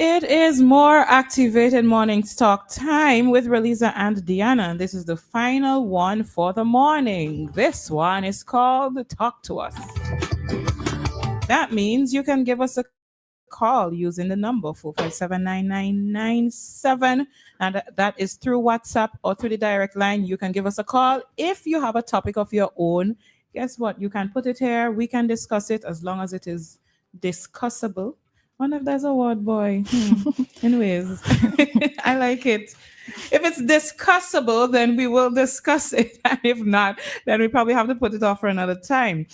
It is more activated mornings talk time with Roleza and Dianna. This is the final one for the morning. This one is called Talk to Us. That means you can give us a call using the number 4579997, and that is through WhatsApp or through the direct line. You can give us a call if you have a topic of your own. Guess what? You can put it here. We can discuss it as long as it is discussable. Wonder if there's a word, boy. Anyways, I like it. If it's discussable, then we will discuss it. And if not, then we probably have to put it off for another time.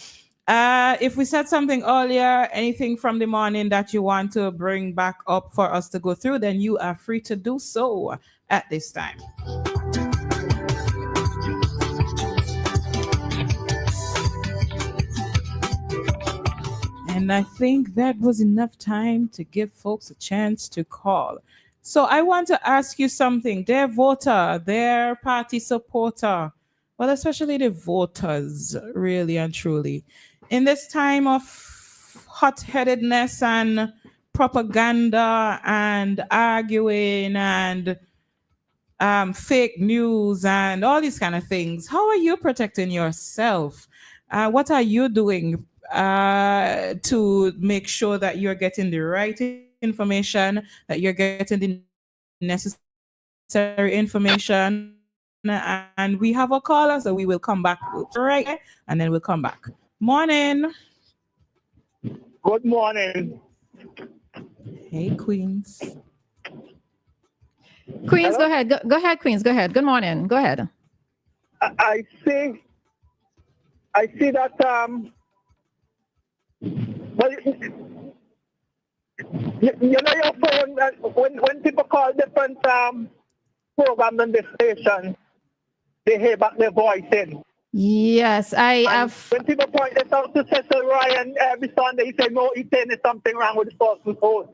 If we said something earlier, anything from the morning that you want to bring back up for us to go through, then you are free to do so at this time. And I think that was enough time to give folks a chance to call. So I want to ask you something. Their voter, their party supporter, well, especially the voters, really and truly. In this time of hot headedness and propaganda and arguing and fake news and all these kind of things, how are you protecting yourself? What are you doing to make sure that you're getting the right information, that you're getting the necessary information? And we have a caller, so we will come back. We'll put it right there, and then we'll come back. Morning. Good morning. Hey, Queens. Queens, Hello? go ahead. Go ahead, Queens. Go ahead. Good morning. Go ahead. I see that well, you know your phone when people call different programs on the station, they hear back their voice in. Yes, I And have. when people point this out to Cecil Ryan every Sunday, he say, no, he's saying there's something wrong with the person's phone.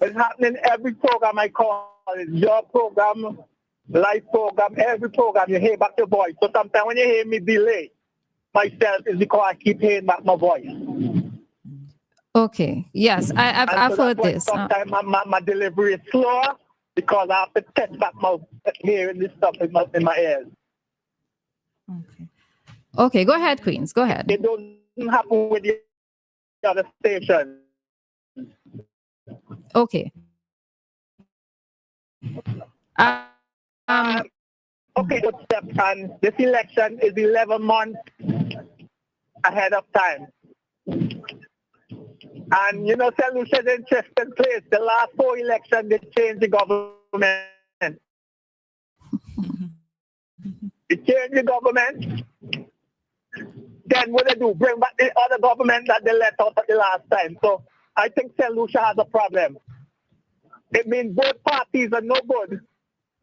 It's happening every program I call. It's your program, live program, every program, you hear back your voice. So sometimes when you hear me delay myself, it's because I keep hearing back my voice. Okay. Yes, I've So heard that's why this. sometimes my delivery is slower because I have to test back my hearing this stuff in my ears. Okay. Okay, go ahead, Queens. Go ahead. It doesn't happen with the other station. Okay. Okay, good step. And this election is 11 months ahead of time. And, you know, St. Lucia's in interesting place. The last 4 elections, they changed the government. They changed the government. Then what they do? Bring back the other government that they let out at the last time. So I think St. Lucia has a problem. It means both parties are no good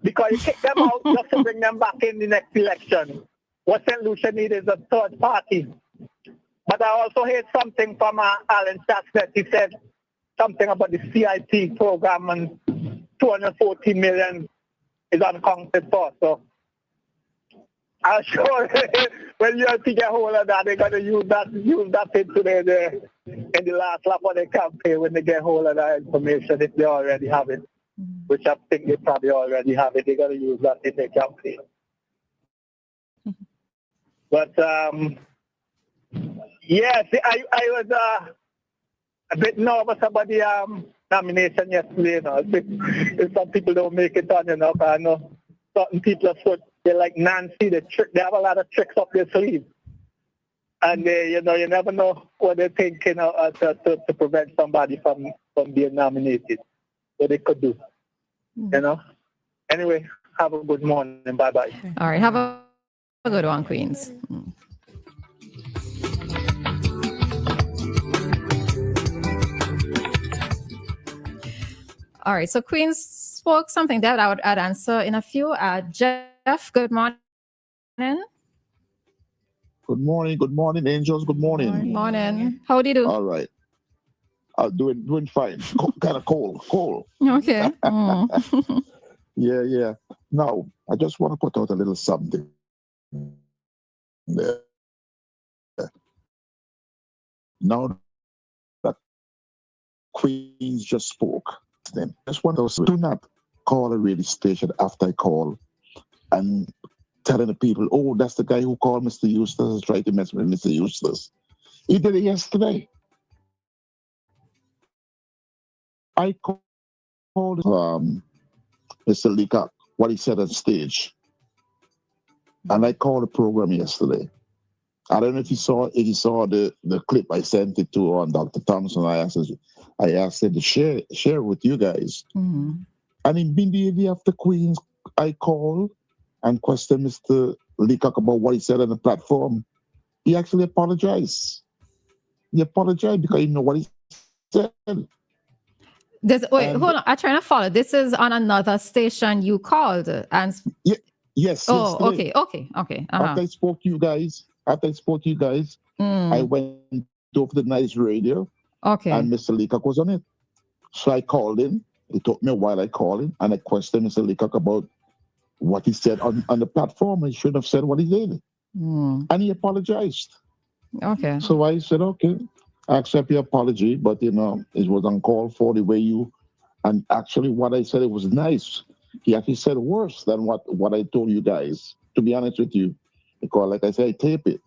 because you kick them out just to bring them back in the next election. What St. Lucia needs is a third party. But I also heard something from Alan Saxnet. He said something about the CIP program and 240 million is unaccounted for. So I'm sure when you have to get hold of that, they're going to use that into in the last lap of the campaign when they get hold of that information, if they already have it, which I think they probably already have it. They're going to use that in their campaign. But, yes, I was a bit nervous about the nomination yesterday. You know, if some people don't make it on, you know, I know certain people are they're like Nancy, they have a lot of tricks up their sleeve. And you know, you never know what they're thinking to prevent somebody from being nominated. What they could do, you know. Anyway, have a good morning. Bye-bye. All right, have a good one, Queens. All right, so Queens spoke something that I'd answer in a few. Jeff, good morning. Good morning, angels. Good morning. Morning. How do you do? All right. Doing fine. Kind of cold. Okay. Yeah. Now, I just want to put out a little something there. Now that Queens just spoke, Just one of those. Do not call a radio station after I call and telling the people, oh, that's the guy who called Mr. Eustace, tried to mess with Mr. Eustace. He did it yesterday. I called Mr. Leacock, what he said on stage. And I called the program yesterday. I don't know if you saw the clip I sent it to on Dr. Thompson. I asked him to share with you guys. Mm-hmm. And immediately after Queens, I called and questioned Mr. Leacock about what he said on the platform. He actually apologized. He apologized because he know what he said. Hold on. I'm trying to follow. This is on another station you called. Yes. Oh, yesterday. okay. Uh-huh. After I spoke to you guys, I went over the nice radio. Okay. And Mr. Leacock was on it. So I called him. It took me a while. I called him and I questioned Mr. Leacock about what he said on the platform. He should have said what he did. And he apologized. Okay. So I said, okay, I accept your apology, but it was uncalled for the way you, and actually what I said, it was nice. He actually said worse than what I told you guys, to be honest with you. Because like I said, I tape it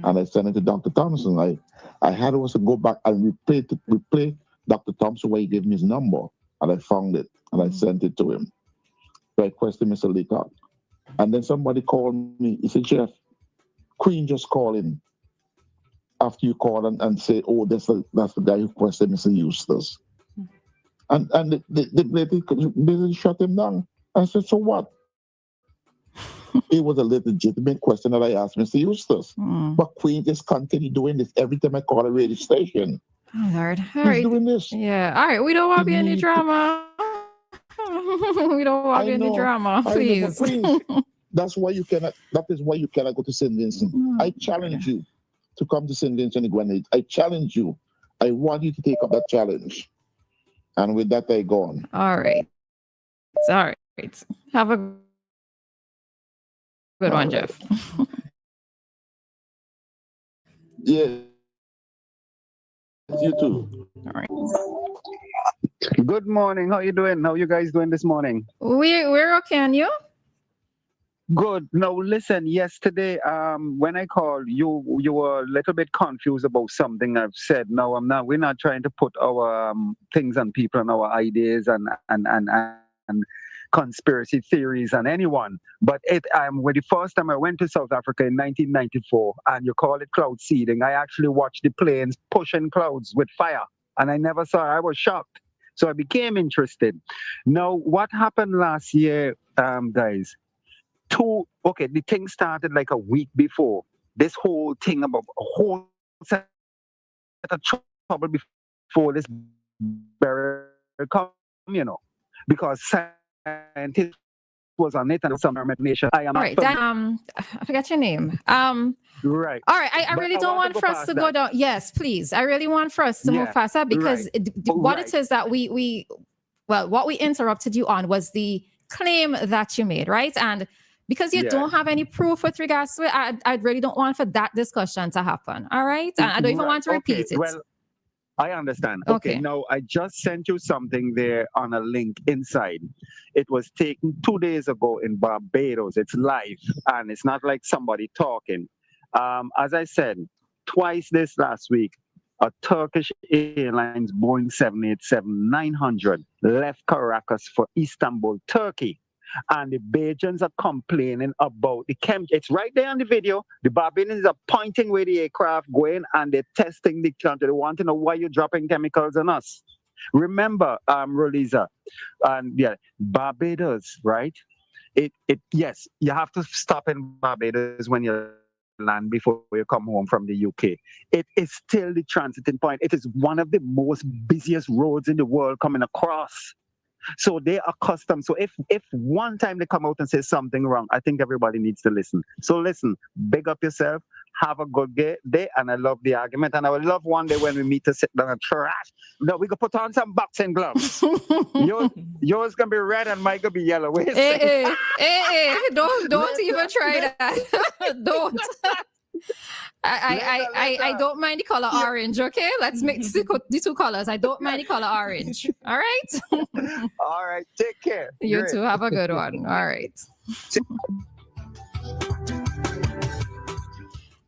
and I sent it to Dr. Thompson. I had to also go back and replay Dr. Thompson where he gave me his number, and I found it and I sent it to him. So I questioned Mr. Leacock. And then somebody called me. He said, Jeff, Queen just called in. After you call and say, oh, that's the guy who questioned Mr. Eustace. And they basically shut him down. I said, so what? It was a legitimate question that I asked Mr. Eustace. But Queen just continued doing this every time I call a radio station. Oh, Lord. He's doing this. Yeah. All right. We don't want to be any drama. We don't want to be any drama, please. That is why you cannot go to St. Vincent. I challenge you to come to St. Vincent and Grenade. I challenge you. I want you to take up that challenge. And with that, I go on. All right. Have a good one, Jeff. Yeah. You too. All right. Good morning. How you doing? How you guys doing this morning? We're okay, and you? Good. Now listen, yesterday when I called you were a little bit confused about something I've said. No, I'm not. We're not trying to put our things on people and our ideas and conspiracy theories on anyone. But when the first time I went to South Africa in 1994 and you call it cloud seeding, I actually watched the planes pushing clouds with fire and I never saw it. I was shocked. So I became interested. Now what happened last year, guys? The thing started like a week before. This whole thing about a whole set of trouble before this barrier come, because scientists was on it and some nation. I am all right. I forgot your name. Right. All right. I really don't want for us to go down. Yes, please. I really want for us to move faster because what it is that what we interrupted you on was the claim that you made, right? And because you don't have any proof with regards to it, I really don't want for that discussion to happen. All right? And I don't even want to repeat it. Well, I understand. Okay. Now, I just sent you something there on a link inside. It was taken 2 days ago in Barbados. It's live, and it's not like somebody talking. As I said, twice this last week, a Turkish Airlines Boeing 787-900 left Caracas for Istanbul, Turkey. And the Bajans are complaining about the it's right there on the video. The Barbadians are pointing where the aircraft going and they're testing the country. They want to know why you're dropping chemicals on us. Remember, Roleza, and Barbados, right? Yes, you have to stop in Barbados when you land before you come home from the UK. It is still the transiting point. It is one of the most busiest roads in the world coming across. So they are accustomed. So if one time they come out and say something wrong, I think everybody needs to listen. So listen, big up yourself, have a good day, and I love the argument. And I would love one day when we meet to sit down and trash. No, we can put on some boxing gloves. yours gonna be red and mine gonna be yellow. Hey, don't even try that. Don't. I don't mind the color orange, okay? Let's mix the two colors. I don't mind the color orange. All right? All right. Take care. You Great. too. Have a good one. All right.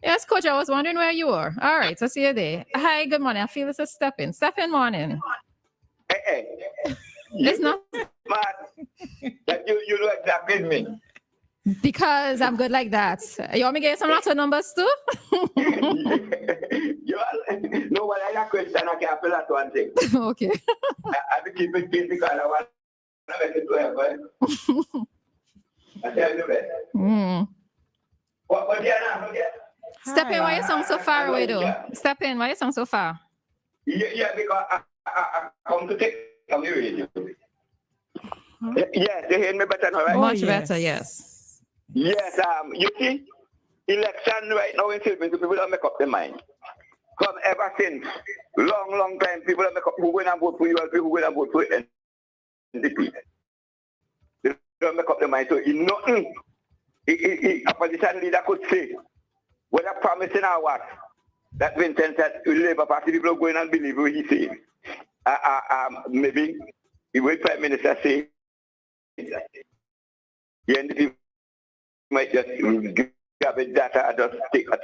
Yes, Coach, I was wondering where you were. All right, so see you there. Hi, good morning. I feel this is Step in morning. Hey. It's not That you know exactly me. because I'm good like that. You want me to get some lots of numbers too? No, but I got a question. I can't fill that one thing. Okay. I have to keep it busy because I want to make it to heaven. I tell you that. What Dianna? Step in, why you sound so far away though? Step in, why you sound so far? Yeah, because I come to take on the radio. Yes, they hear me better now, right? Much better, yes. Yes, you see, election right now in Sylvan, people don't make up their mind. Come ever since, long time, people don't make up who going to vote for you and who going to vote for NDP. They don't make up their mind. So in nothing, a opposition leader could say, whether promising or what, that Vincent said, Labour Party people are going and believe what he said. Maybe the way Prime Minister say, the NDP might just grab it data and just take it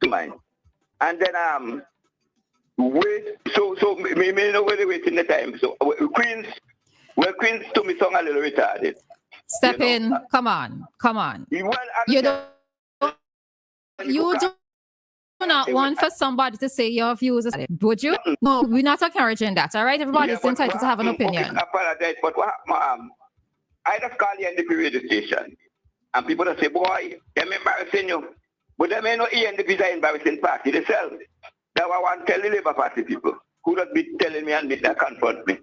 to mind. And then wait, so me know where they wasting the time. So Queens to me song a little retarded. Step in, come on. Well, You do not want for somebody to say your views, would you? No, we're not encouraging that, all right? Everybody's entitled to have an opinion. I apologize, but what I just call the NDP radio station, and people just say, boy, they're embarrassing you. But they may not NDP is an embarrassing party themselves. That's why I want to tell the Labour Party people, who just be telling me and they confront me,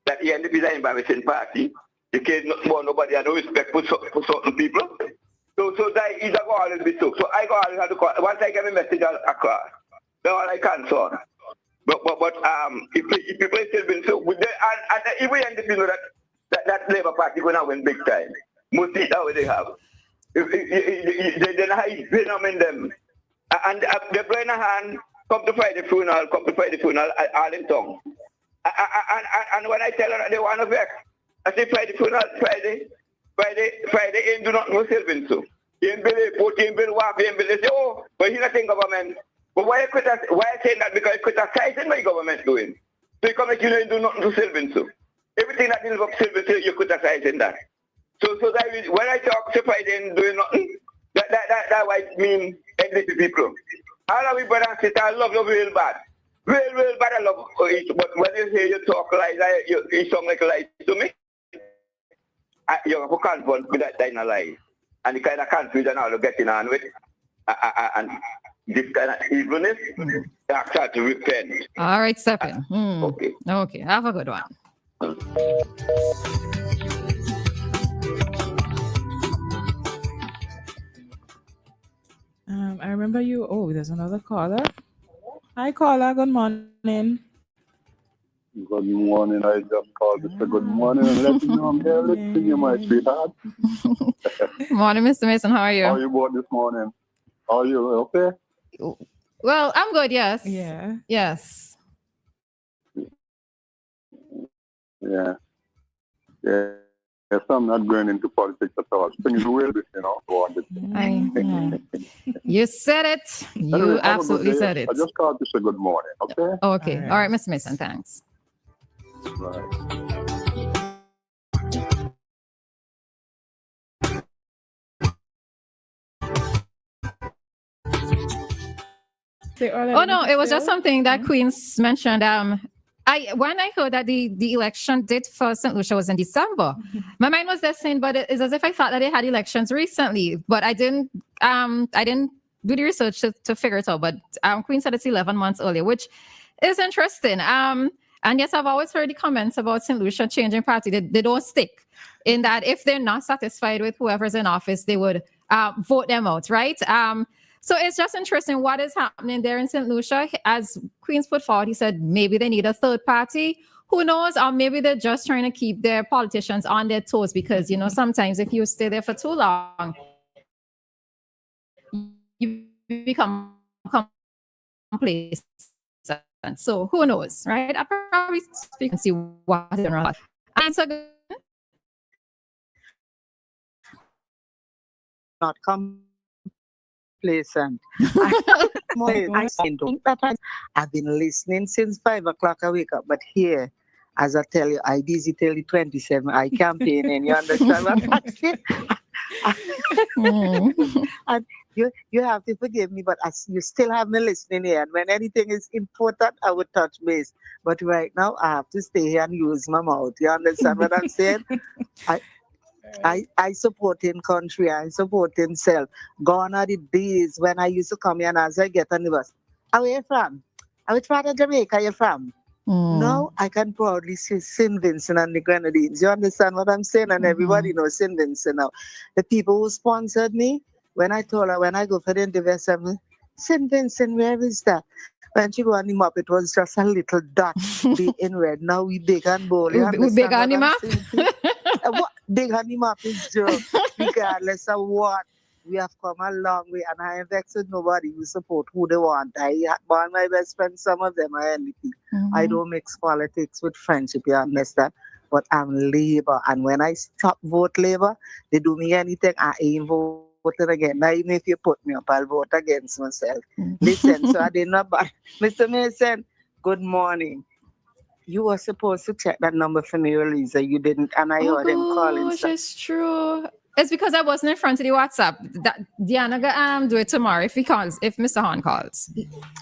that the NDP is an embarrassing party. You can't want nobody and no respect for certain people. So that is a go always be so. So I go always have to call. Once I get a message across, that's all I can say. But if people still been so with and even NDP know that Labour Party gonna win big time. Most see that way they have. They hide venom in them. And they blow in a hand, come to fight the funeral, all in tongue. And when I tell them they want to vex, I say Friday funeral, Friday ain't do not know Sylvan so. He ain't believe, he ain't believe, he ain't believe, say, oh, but he's not in government. But why I saying that? Because it's criticizing my government doing. So you come like you know do nothing to Sylvan so. Everything that deals with Sylvan so you're criticizing that. So that when I talk to Friday ain't doing nothing, that why it mean NDP people. All of we brothers and sisters, I love you real bad. Real bad, I love it. But when you hear you talk like that, you sound like a lie to me. You have to confront with that kind of lie. And the kind of confusion all you're getting on with. And this kind of evilness, they have to repent. All right, step in. Okay. Have a good one. I remember you. Oh, there's another caller. Hi, caller. Good morning. Good morning. I just called to say good morning and let you know I'm here listening to you, my sweetheart. Morning, Mr. Mason. How are you? How are you both this morning? How are you? Okay? Well, I'm good, yes. Yeah. Yes. Yeah. Yes, I'm not going into politics at all. Things will be, go on. You said it. You Anyway, absolutely said it. I just called to say good morning, okay? Okay. All right, Mr. Mason, thanks. Right. Oh no, it was just something that Queens mentioned. When I heard that the election date for St. Lucia was in December, my mind was just saying, but it's as if I thought that they had elections recently, but I didn't do the research to figure it out. But Queen said it's 11 months earlier, which is interesting. And yes, I've always heard the comments about St. Lucia changing party. They don't stick in that if they're not satisfied with whoever's in office, they would vote them out, right? So it's just interesting what is happening there in St. Lucia. As Queens put forward, he said maybe they need a third party. Who knows? Or maybe they're just trying to keep their politicians on their toes because, sometimes if you stay there for too long, you become complacent. So who knows, right? I probably speak and see what is wrong. Answer. Not complacent. I think that I've been listening since 5 o'clock. I wake up, but here, as I tell you, I busy till the 27. I campaigning. You understand what I'm saying? And you have to forgive me, but you still have me listening here. And when anything is important, I would touch base. But right now, I have to stay here and use my mouth. You understand what I'm saying? I support in country, I support himself. Gone are the days when I used to come here and as I get on the bus, where you from? Which part of Jamaica you from? Now I can proudly say St. Vincent and the Grenadines. You understand what I'm saying? And everybody knows St. Vincent now. The people who sponsored me, when I told her, when I go for the interview, I said, St. Vincent, where is that? When she go on the map, it was just a little dot in red. Now we big and bold. We big on the map? What big on the map is Joe. Regardless of what, we have come a long way. And I am vexed with nobody who support who they want. I born my best friends, some of them are NDP. I don't mix politics with friendship, you understand? But I'm Labour. And when I stop vote Labour, they do me anything, I ain't voting again. Now, even if you put me up, I'll vote against myself. Listen, so I did not buy. Mr. Mason, good morning. You were supposed to check that number for me, Roleza. You didn't, and I heard him calling. It's true. It's because I wasn't in front of the WhatsApp. Dianna, do it tomorrow if Mr. Hahn calls.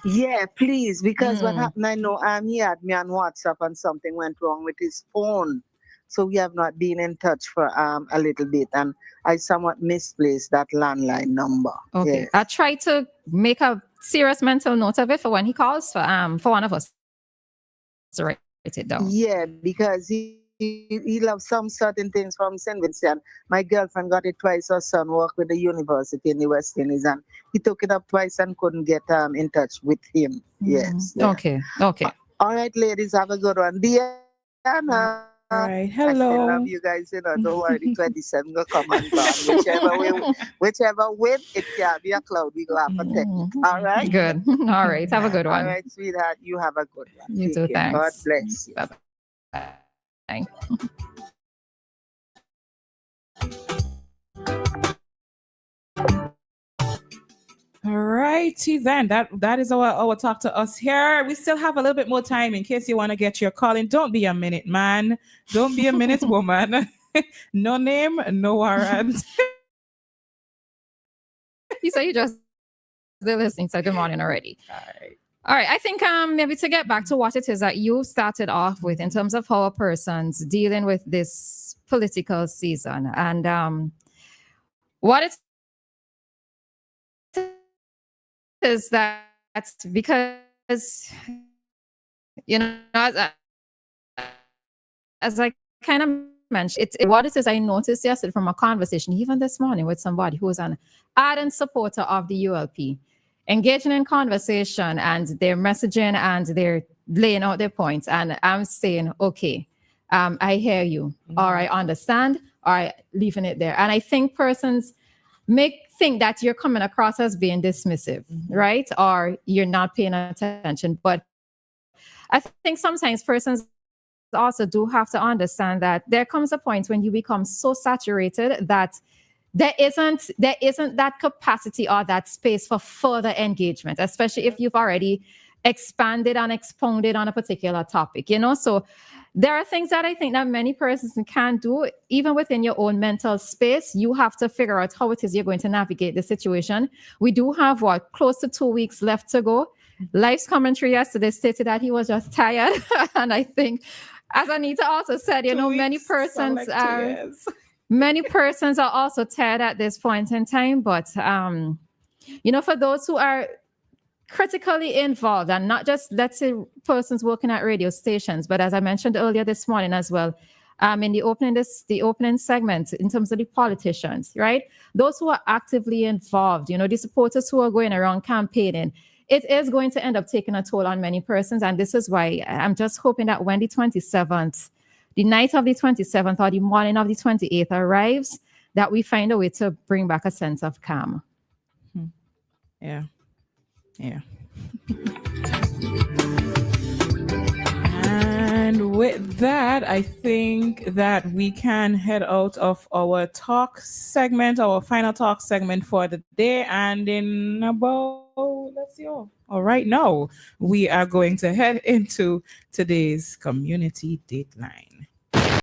Yeah, please, because what happened, I know he had me on WhatsApp and something went wrong with his phone. So we have not been in touch for a little bit, and I somewhat misplaced that landline number. Okay, yes. I try to make a serious mental note of it for when he calls for one of us to write it down. Yeah, because he loves some certain things from St. Vincent. My girlfriend got it twice. Her son worked with the university in the West Indies, and he took it up twice and couldn't get in touch with him. Yes. Yeah. Okay. All right, ladies, have a good one. Dianna. All right. Hello. I still love you guys. Don't worry. The 27 will come and gone. Whichever way, it can be a cloud. We go have a technique. All right. Good. All right. Have a good one. All right, sweetheart. You have a good one. You too. Thanks. God bless you. Bye-bye. All righty then. That is our talk to us here. We still have a little bit more time in case you want to get your call in. Don't be a minute man. Don't be a minute woman. No name, no warrant. You say you just listening, so good morning already. All right. I think maybe to get back to what it is that you started off with in terms of how a person's dealing with this political season and what it is that's because, you know, as I kind of mentioned, what it is I noticed yesterday from a conversation, even this morning with somebody who was an ardent supporter of the ULP, engaging in conversation and they're messaging and they're laying out their points. And I'm saying, okay, I hear you, or I understand, or I leaving it there. And I think persons think that you're coming across as being dismissive, right? Or you're not paying attention. But I think sometimes persons also do have to understand that there comes a point when you become so saturated that there isn't that capacity or that space for further engagement, especially if you've already expanded and expounded on a particular topic, you know? So there are things that I think that many persons can do, even within your own mental space. You have to figure out how it is you're going to navigate the situation. We do have close to 2 weeks left to go. Life's commentary yesterday stated that he was just tired. And I think, as Anita also said, you know, many persons are also tired at this point in time. But, you know, for those who are critically involved, and not just, let's say, persons working at radio stations, but as I mentioned earlier this morning as well, in the opening segment, in terms of the politicians, right? Those who are actively involved, you know, the supporters who are going around campaigning, it is going to end up taking a toll on many persons. And this is why I'm just hoping that when the 27th, the night of the 27th or the morning of the 28th arrives, that we find a way to bring back a sense of calm. Yeah. Yeah. And with that, I think that we can head out of our talk segment, our final talk segment for the day. And in about, let's see, all right now, we are going to head into today's community dateline.